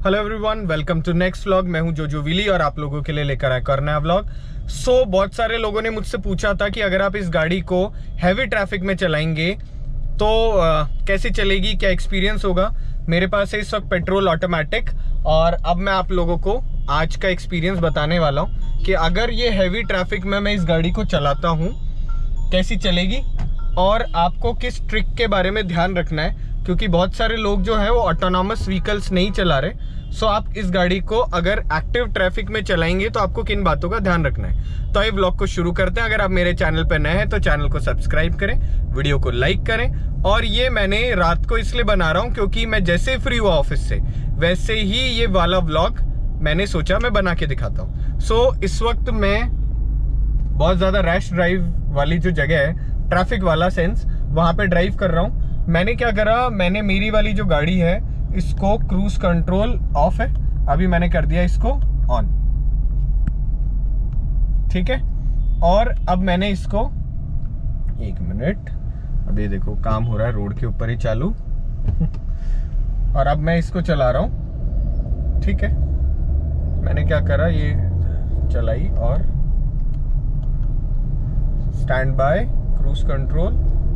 Hello everyone, welcome to next vlog. मैं हूं जोजो विली और आप लोगों के लिए लेकर आया करना है व्लॉग। बहुत सारे लोगों ने मुझसे पूछा था कि अगर आप इस गाड़ी को हैवी ट्रैफिक में चलाएंगे तो कैसी चलेगी, क्या एक्सपीरियंस होगा। मेरे पास है इस वक्त पेट्रोल ऑटोमेटिक और अब मैं आप लोगों को आज का एक्सपीरियंस बताने वाला हूँ कि अगर ये हैवी ट्रैफिक में मैं इस गाड़ी को चलाता हूँ कैसी चलेगी और आपको किस ट्रिक के बारे में ध्यान रखना है, क्योंकि बहुत सारे लोग जो हैं वो ऑटोनॉमस व्हीकल्स नहीं चला रहे। सो आप इस गाड़ी को अगर एक्टिव ट्रैफिक में चलाएंगे तो आपको किन बातों का ध्यान रखना है। तो ये व्लॉग को शुरू करते हैं। अगर आप मेरे चैनल पर नए हैं तो चैनल को सब्सक्राइब करें, वीडियो को लाइक करें। और ये मैंने रात को इसलिए बना रहा हूँ क्योंकि मैं जैसे फ्री हुआ ऑफिस से वैसे ही ये वाला व्लॉग मैंने सोचा मैं बना के दिखाता हूँ। इस वक्त मैं बहुत ज़्यादा रैश ड्राइव वाली जो जगह है, ट्रैफिक वाला सेंस, वहाँ पे ड्राइव कर रहा हूँ। मैंने क्या करा, मैंने मेरी वाली जो गाड़ी है इसको क्रूज कंट्रोल ऑफ है, अभी मैंने कर दिया इसको ऑन, ठीक है। और अब मैंने इसको, एक मिनट, अभी देखो काम हो रहा है रोड के ऊपर ही चालू और अब मैं इसको चला रहा हूँ, ठीक है। मैंने क्या करा, ये चलाई और स्टैंड बाय क्रूज कंट्रोल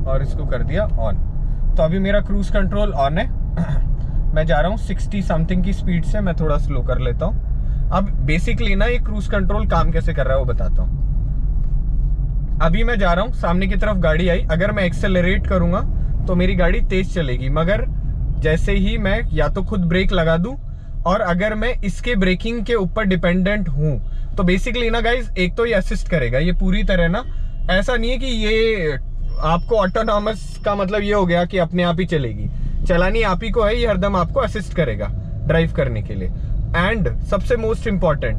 और इसको कर दिया ऑन। तो अभी मेरा क्रूज कंट्रोल ऑन है। मैं जा रहा हूँ 60 समथिंग की स्पीड से, मैं थोड़ा स्लो कर लेता हूँ। अब बेसिकली ना ये क्रूज कंट्रोल काम कैसे कर रहा है वो बताता हूँ। अभी मैं जा रहा हूँ, सामने की तरफ गाड़ी आई, अगर मैं एक्सेलरेट करूंगा तो मेरी गाड़ी तेज चलेगी, मगर जैसे ही मैं या तो खुद ब्रेक लगा दूं और अगर मैं इसके ब्रेकिंग के ऊपर डिपेंडेंट हूं तो बेसिकली ना गाइज, एक तो ये असिस्ट करेगा, ये पूरी तरह ना, ऐसा नहीं है कि ये आपको ऑटोनॉमस का मतलब ये हो गया कि अपने आप ही चलेगी, चलानी आप ही को है, ये हरदम आपको असिस्ट करेगा ड्राइव करने के लिए। एंड सबसे मोस्ट इंपॉर्टेंट,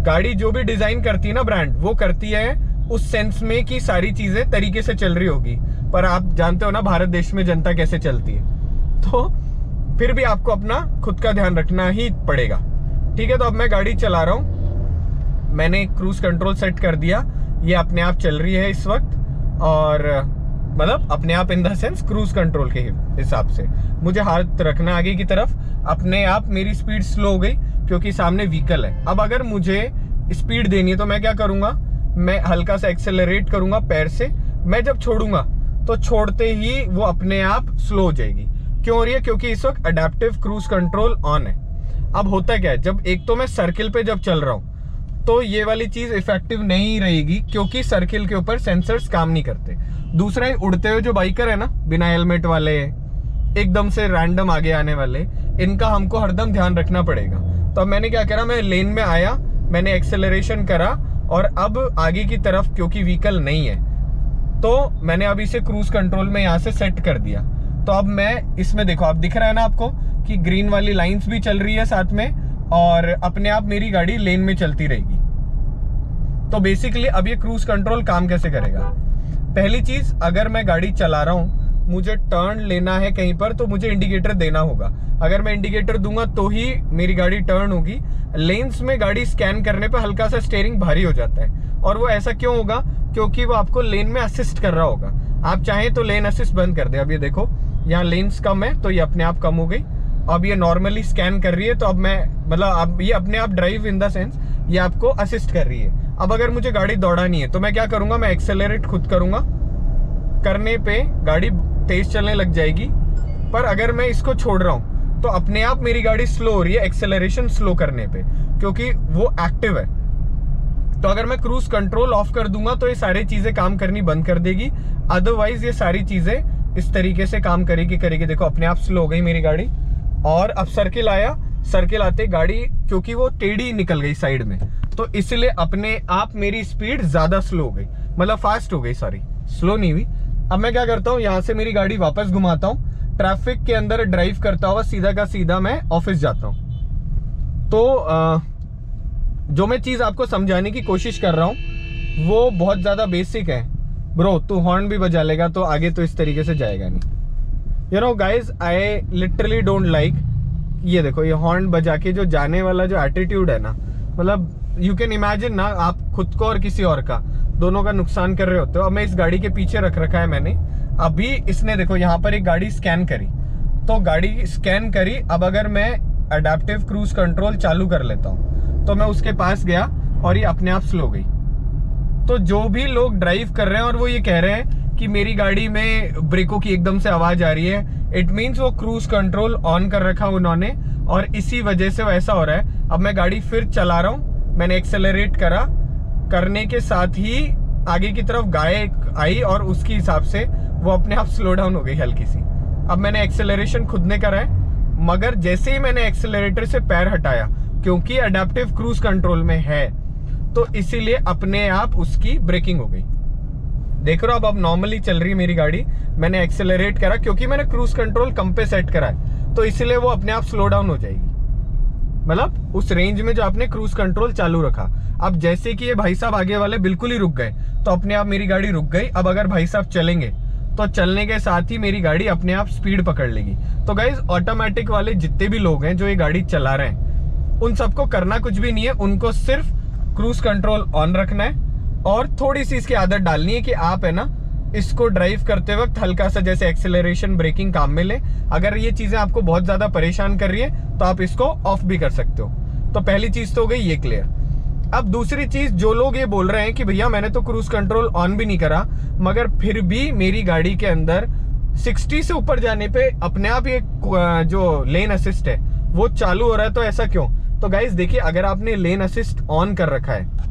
गाड़ी जो भी डिजाइन करती है ना ब्रांड, वो करती है उस सेंस में कि सारी चीजें तरीके से चल रही होगी, पर आप जानते हो ना भारत देश में जनता कैसे चलती है, तो फिर भी आपको अपना खुद का ध्यान रखना ही पड़ेगा, ठीक है। तो अब मैं गाड़ी चला रहा हूं, मैंने क्रूज कंट्रोल सेट कर दिया, ये अपने आप चल रही है इस वक्त, और मतलब अपने आप in the sense cruise control के हिसाब से मुझे हाथ रखना आगे की तरफ। अपने आप मेरी स्पीड स्लो हो गई क्योंकि सामने व्हीकल है। अब अगर मुझे स्पीड देनी है तो मैं क्या करूंगा, मैं हल्का सा एक्सेलरेट करूंगा पैर से, मैं जब छोड़ूंगा तो छोड़ते ही वो अपने आप स्लो हो जाएगी। क्यों हो रही है, क्योंकि इस वक्त अडेप्टिव क्रूज कंट्रोल ऑन है। अब होता क्या है, जब एक तो मैं सर्किल पे जब चल रहा हूं तो ये वाली चीज इफेक्टिव नहीं रहेगी क्योंकि सर्किल के ऊपर सेंसर्स काम नहीं करते। दूसरा, उड़ते हुए जो बाइकर है ना, बिना हेलमेट वाले, एकदम से रैंडम आगे आने वाले, इनका हमको हरदम ध्यान रखना पड़ेगा। तो अब मैंने क्या करा, मैं लेन में आया, मैंने एक्सेलरेशन करा और अब आगे की तरफ क्योंकि व्हीकल नहीं है तो मैंने अब इसे क्रूज कंट्रोल में यहाँ से सेट कर दिया। तो अब मैं इसमें देखो, आप दिख रहा है ना आपको कि ग्रीन वाली लाइंस भी चल रही है साथ में और अपने आप मेरी गाड़ी लेन में चलती रहेगी। तो बेसिकली अब ये क्रूज कंट्रोल काम कैसे करेगा। पहली चीज, अगर मैं गाड़ी चला रहा हूं, मुझे टर्न लेना है कहीं पर तो मुझे इंडिकेटर देना होगा। अगर मैं इंडिकेटर दूंगा तो ही मेरी गाड़ी टर्न होगी। लेन्स में गाड़ी स्कैन करने पे हल्का सा स्टीयरिंग भारी हो जाता है, और वो ऐसा क्यों होगा, क्योंकि वो आपको लेन में असिस्ट कर रहा होगा। आप चाहें तो लेन असिस्ट बंद कर दे। अब ये देखो, यहाँ लेन्स कम है तो ये अपने आप कम हो गई। अब ये नॉर्मली स्कैन कर रही है, तो अब मैं मतलब अब ये अपने आप ड्राइव इन द सेंस ये आपको असिस्ट कर रही है। अब अगर मुझे गाड़ी दौड़ानी है तो मैं क्या करूंगा, मैं एक्सेलरेट खुद करूंगा, करने पे गाड़ी तेज चलने लग जाएगी। पर अगर मैं इसको छोड़ रहा हूं तो अपने आप मेरी गाड़ी स्लो हो रही है एक्सेलरेशन स्लो करने पे, क्योंकि वो एक्टिव है। तो अगर मैं क्रूज कंट्रोल ऑफ कर दूंगा तो ये सारी चीजें काम करनी बंद कर देगी, अदरवाइज ये सारी चीजें इस तरीके से काम करेगी। देखो अपने आप स्लो हो गई मेरी गाड़ी। और अब सर्किल आया, सर्किल आते गाड़ी क्योंकि वो टेढ़ी निकल गई साइड में, तो इसलिए अपने आप मेरी स्पीड ज्यादा स्लो हो गई, मतलब फास्ट हो गई, सॉरी स्लो नहीं हुई। अब मैं क्या करता हूँ, यहाँ से मेरी गाड़ी वापस घुमाता हूँ, ट्रैफिक के अंदर ड्राइव करता हुआ सीधा का सीधा मैं ऑफिस जाता हूँ। तो जो मैं चीज आपको समझाने की कोशिश कर रहा हूँ वो बहुत ज्यादा बेसिक है। ब्रो, तू हॉर्न भी बजा लेगा तो आगे तो इस तरीके से जाएगा नहीं। You know guys, I literally don't like, ये देखो ये हॉर्न बजा के जो जाने वाला जो एटीट्यूड है ना, मतलब यू कैन इमेजिन ना, आप खुद को और किसी और का दोनों का नुकसान कर रहे होते हो। अब मैं इस गाड़ी के पीछे रख रखा है मैंने, अभी इसने देखो यहाँ पर एक गाड़ी स्कैन करी, तो गाड़ी स्कैन करी। अब अगर मैं अडेप्टिव क्रूज कंट्रोल चालू कर लेता हूँ। तो मैं उसके पास गया और ये अपने आप स्लो गई। तो जो भी लोग ड्राइव कर रहे हैं और वो ये कह रहे हैं कि मेरी गाड़ी में ब्रेकों की एकदम से आवाज आ रही है, इट मीन्स वो क्रूज कंट्रोल ऑन कर रखा उन्होंने और इसी वजह से वैसा हो रहा है। अब मैं गाड़ी फिर चला रहा हूँ, मैंने एक्सेलरेट करा, करने के साथ ही आगे की तरफ गाय आई और उसके हिसाब से वो अपने आप स्लो डाउन हो गई हल्की सी। अब मैंने एक्सेलरेशन खुद ने करा है, मगर जैसे ही मैंने एक्सेलरेटर से पैर हटाया, क्योंकि अडेप्टिव क्रूज कंट्रोल में है, तो इसीलिए अपने आप उसकी ब्रेकिंग हो गई। देख रहे हो अब नॉर्मली चल रही है मेरी गाड़ी। मैंने एक्सेलरेट करा क्योंकि मैंने क्रूज कंट्रोल कम पे सेट करा है, तो इसीलिए वो अपने आप स्लो डाउन हो जाएगी। मतलब उस रेंज में जो आपने क्रूज कंट्रोल चालू रखा। अब जैसे कि ये भाई साहब आगे वाले बिल्कुल ही रुक गए, तो अपने आप मेरी गाड़ी रुक गई। अब अगर भाई साहब चलेंगे तो चलने के साथ ही मेरी गाड़ी अपने आप स्पीड पकड़ लेगी। तो गाइज ऑटोमेटिक वाले जितने भी लोग हैं जो ये गाड़ी चला रहे हैं, उन सबको करना कुछ भी नहीं है, उनको सिर्फ क्रूज कंट्रोल ऑन रखना है और थोड़ी सी इसकी आदत डालनी है कि आप है ना इसको ड्राइव करते वक्त हल्का सा जैसे एक्सेलरेशन ब्रेकिंग काम में ले। अगर ये चीजें आपको बहुत ज्यादा परेशान कर रही है तो आप इसको ऑफ भी कर सकते हो। तो पहली चीज तो हो गई ये क्लियर। अब दूसरी चीज, जो लोग ये बोल रहे हैं कि भैया मैंने तो क्रूज कंट्रोल ऑन भी नहीं करा मगर फिर भी मेरी गाड़ी के अंदर 60 से ऊपर जाने पे अपने आप ये जो लेन असिस्ट है वो चालू हो रहा है, तो ऐसा क्यों? तो गाइज देखिए, अगर आपने लेन असिस्ट ऑन कर रखा है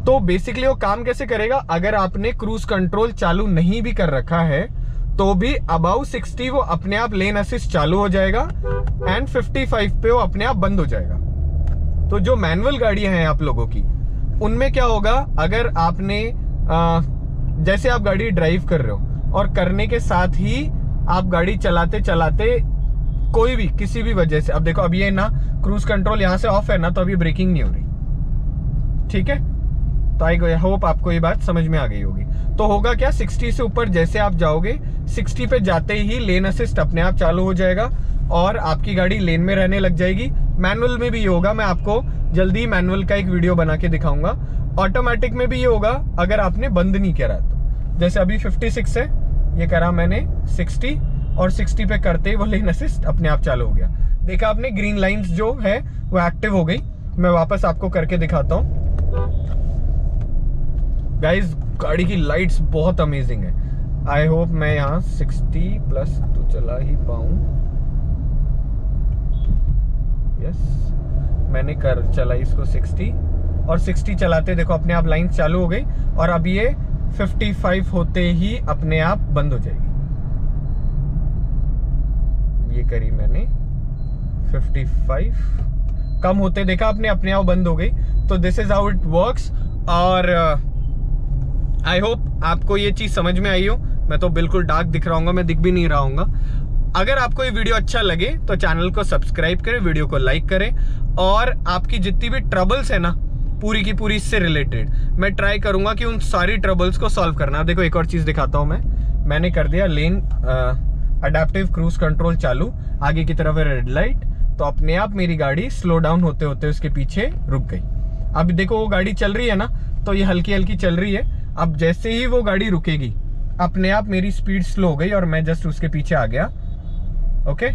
तो बेसिकली वो काम कैसे करेगा? अगर आपने क्रूज कंट्रोल चालू नहीं भी कर रखा है तो भी अबाउ 60 वो अपने आप लेन असिस्ट चालू हो जाएगा एंड 55 पे वो अपने आप बंद हो जाएगा। तो जो मैनुअल गाड़ियां हैं आप लोगों की, उनमें क्या होगा, अगर आपने जैसे आप गाड़ी ड्राइव कर रहे हो और करने के साथ ही आप गाड़ी चलाते चलाते कोई भी किसी भी वजह से, अब देखो अब ये ना क्रूज कंट्रोल यहां से ऑफ है ना, तो अभी ब्रेकिंग नहीं हो रही, ठीक है? तो आई होप आपको ये बात समझ में आ गई होगी। तो होगा क्या, 60 से ऊपर जैसे आप जाओगे, 60 पे जाते ही लेन असिस्ट अपने आप चालू हो जाएगा और आपकी गाड़ी लेन में रहने लग जाएगी। मैनुअल में भी ये होगा, मैं आपको जल्दी मैनुअल का एक वीडियो बना के दिखाऊंगा। ऑटोमेटिक में भी ये होगा अगर आपने बंद नहीं करा तो। जैसे अभी 56 है, ये करा मैंने 60 और 60 पे करते ही वो लेन असिस्ट अपने आप चालू हो गया। देखा आपने, ग्रीन लाइंस जो है वो एक्टिव हो गई। मैं वापस आपको करके दिखाता हूँ। गाइज गाड़ी की लाइट्स बहुत अमेजिंग है। आई होप मैं यहाँ 60+ तो चला ही पाऊं। यस, मैंने चला इसको 60 और 60 चलाते देखो अपने आप लाइन चालू हो गई और अब ये 55 होते ही अपने आप बंद हो जाएगी। ये करी मैंने 55, कम होते देखा आपने अपने आप बंद हो गई। तो this is how it works. और आई होप आपको ये चीज समझ में आई हो। मैं तो बिल्कुल डार्क दिख रहा हूँ, मैं दिख भी नहीं रहा हूँ। अगर आपको ये वीडियो अच्छा लगे तो चैनल को सब्सक्राइब करें, वीडियो को लाइक करें और आपकी जितनी भी ट्रबल्स है ना पूरी की पूरी इससे रिलेटेड मैं ट्राई करूंगा कि उन सारी ट्रबल्स को सॉल्व करना। देखो एक और चीज दिखाता हूं मैंने कर दिया लेन अडेप्टिव क्रूज कंट्रोल चालू, आगे की तरफ है रेड लाइट, तो अपने आप मेरी गाड़ी स्लो डाउन होते होते उसके पीछे रुक गई। अब देखो वो गाड़ी चल रही है ना, तो ये हल्की हल्की चल रही है। अब जैसे ही वो गाड़ी रुकेगी अपने आप मेरी स्पीड स्लो हो गई और मैं जस्ट उसके पीछे आ गया। ओके,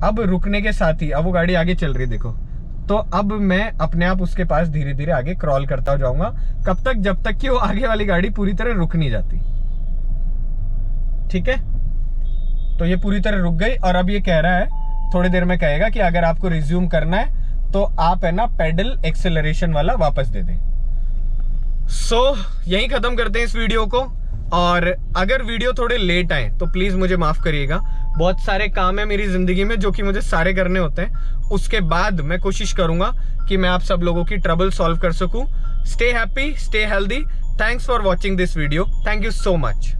अब रुकने के साथ ही अब वो गाड़ी आगे चल रही है देखो, तो अब मैं अपने आप उसके पास धीरे धीरे आगे क्रॉल करता जाऊंगा। कब तक? जब तक कि वो आगे वाली गाड़ी पूरी तरह रुक नहीं जाती। ठीक है, तो ये पूरी तरह रुक गई और अब ये कह रहा है, थोड़ी देर में कहेगा कि अगर आपको रिज्यूम करना है तो आप है ना पेडल एक्सेलरेशन वाला वापस दे दें। सो यही खत्म करते हैं इस वीडियो को। और अगर वीडियो थोड़े लेट आए तो प्लीज मुझे माफ करिएगा, बहुत सारे काम है मेरी जिंदगी में जो कि मुझे सारे करने होते हैं। उसके बाद मैं कोशिश करूंगा कि मैं आप सब लोगों की ट्रबल सॉल्व कर सकूं। Stay happy, stay healthy. Thanks for watching this video. Thank you so much.